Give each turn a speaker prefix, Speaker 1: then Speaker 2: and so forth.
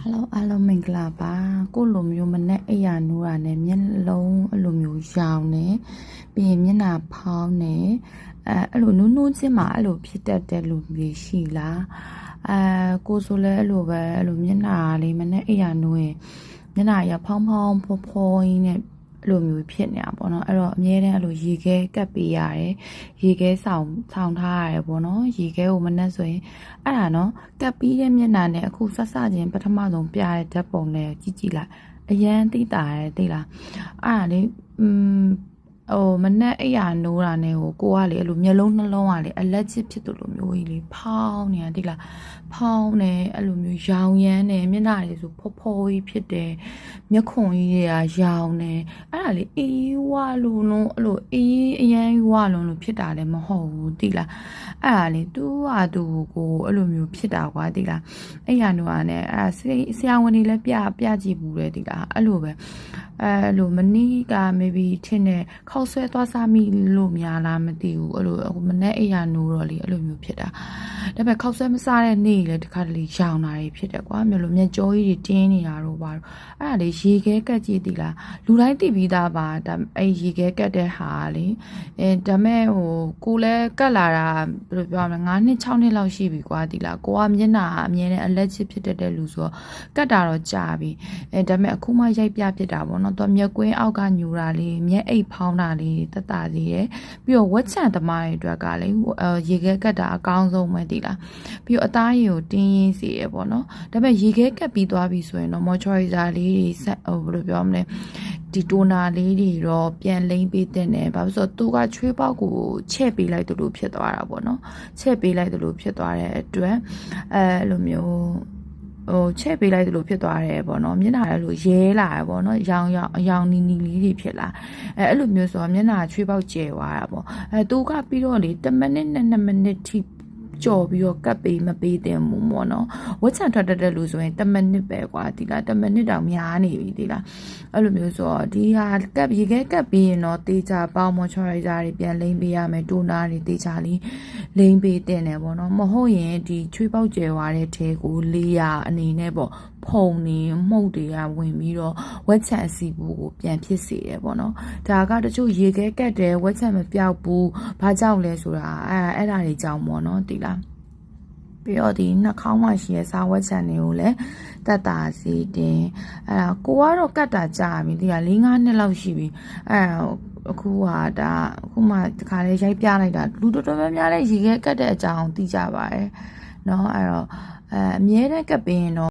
Speaker 1: Hello, mình là ba cô lùm yêu mình nè ai à nu à nè miên lâu lùm yêu giàu nè bị miên à phao nè lùm nu nu chứ mà lùm phía tây lùm về xí lá cô số lẽ lùm về lùm miên à lấy mình nè ai à nu miên à ya phong phong phô phô nè lùm yêu phía nè bọn nó rồi miên nè lùm gì cái bì à đấy gì cái sòng thai bọn nó gì cái mình nè rồi à nó cái bì đấy miên à nè khu sát sát gì bắt tham đồng bia để bọn nè chỉ là anh tí tài tí là đấy mình nè ai à nô ra nè cô à lấy lùm nhớ lâu nó lâu à lấy allergicဖြစ်tụi lùm yêu lấy phao nè tí là phao nè lùm yêu giàu nhá nè miên à lấy số phôဖြစ်đấy miên khổng gì à giàu nè lấy ý hoa luôn nó ý anh hoa luônဖြစ်đã lấy mà hậu tí là lấy tu cô lùm yêuဖြစ်đã quá tí là ai à nô à nè xiangวันนี้လဲပြကြည့်ဘူးလေtí là lùmပဲlùm mình ní cả maybe trên nè khâuဆွဲသွားစားမိလို့များလားမသိဘူးမနဲ့အိယာနိုးတော့လေမျိုးဖြစ်တာဒါပေမဲ့ခောက်ဆွဲမစားတဲ့နေ့လေတခါတလေရောင်တာတွေဖြစ်တယ်ကွာမျိုးလိုမျက်ကြောကြီးတွေတင်းနေတာတော့ပါတော့အဲ့ဒါလေရေခဲကက်ကြည့်သီလားလူတိုင်းသိပြီးသားပါဒါရေခဲကက်တဲ့ဟာလေဒါမဲ့ကိုလည်းကတ်လာတာဘယ်လိုပြောရမလဲ9နှစ်6နှစ်လောက်ရှိပြီကွာသီလားကိုကမျက်နှာအမြဲတမ်း allergic ဖြစ်တဲ့လူဆိုတော့ကတ်တာတော့ကြာပြီဒါမဲ့အခုမှရိုက်ပြဖြစ်တာပေါ့နော်တော့မျက်ကွင်းအောက်ကညူတာလေးမျက်အိတ်ဖောင်းတာလေးတက်တာလေးရယ်ပြီးတော့ဝက်ချန်သမားတွေအတွက်ကလေရေခဲကတ်တာအကောင်းဆုံးပဲဒီလားပြီးတော့အသားရည်ကိုတင်းရင်းစီရယ်ပေါ့နော်ဒါပေမဲ့ရေခဲကတ်ပြီးသွားပြီဆိုရင်တော့ moisturizer လေးတွေဆက်ဘယ်လိုပြောမလဲဒီတိုနာလေးတွေတော့ပြန်လိမ့်ပေးတဲ့နဲ့ဘာလို့ဆိုတော့သူကချွေးပေါက်ကိုချဲ့ပေးလိုက်တယ်လို့ဖြစ်သွားတာပေါ့နော်ချဲ့ပေးလိုက်တယ်လို့ဖြစ်သွားတဲ့အတွက်လိုမျိုးချဲ့ပေးလိုက်တယ်လို့ဖြစ်သွားတယ်ပေါ့နော်မျက်နှာလည်းလို့ရဲလာတယ်ပေါ့နော်အယောင်နီလေးတွေဖြစ်လာအဲ့လိုမျိုးဆိုတော့မျက်နှာချွေးပေါက်ကျဲသွားတာပေါ့သူကပြီးတော့လေ10မိနစ်နဲ့2မိနစ်ထိကြော်ပြီးတော့ကတ်ပေးမပေးတဲ့မူပေါ့နော်ဝက်ချန်ထွက်တတ်လို့ဆိုရင်10မိနစ်ပဲကွာဒီလား10မိနစ်တောင်များနေပြီဒီလားအဲ့လိုမျိုးဆိုတော့ဒီဟာကတ်ရေခဲကတ်ပြီးရင်တော့တေချာပေါင်း moisturizer တွေပြန်လိမ့်ပေးရမယ်တိုနာတွေတေချာလေးလိမ့်ပေးတဲ့နဲ့ပေါ့နော်မဟုတ်ရင်ဒီချွေးပေါက်ကျဲသွားတဲ့ထဲကို400အနေနဲ့ပေါ့ဖုံနေမှုတ်တွေကဝင်ပြီးတော့ဝက်ချန်အစီဘူးကိုပြန်ဖြစ်စေတယ်ပေါ့နော်ဒါကတချို့ရေခဲကတ်တယ်ဝက်ချန်မပြောက်ဘူးဘာကြောင့်လဲဆိုတာအဲ့ဒါတွေကြောင့်ပေါ့နော်ဒီလားပြီးတော့ဒီနှာခေါင်းမှာရှိတဲ့စားဝက်ချန်တွေကိုလည်းတက်တာစီတင်ကိုကတော့ကတ်တာကြာပြီဒီက4-5နှစ်လောက်ရှိပြီအခုမှတခါလေးရိုက်ပြလိုက်တာလူတော်တော်များများလည်းရေခဲကတ်တဲ့အကြောင်းသိကြပါတယ်เนาะအဲ့တော့အမြဲတမ်းကတ်ပင်းတော့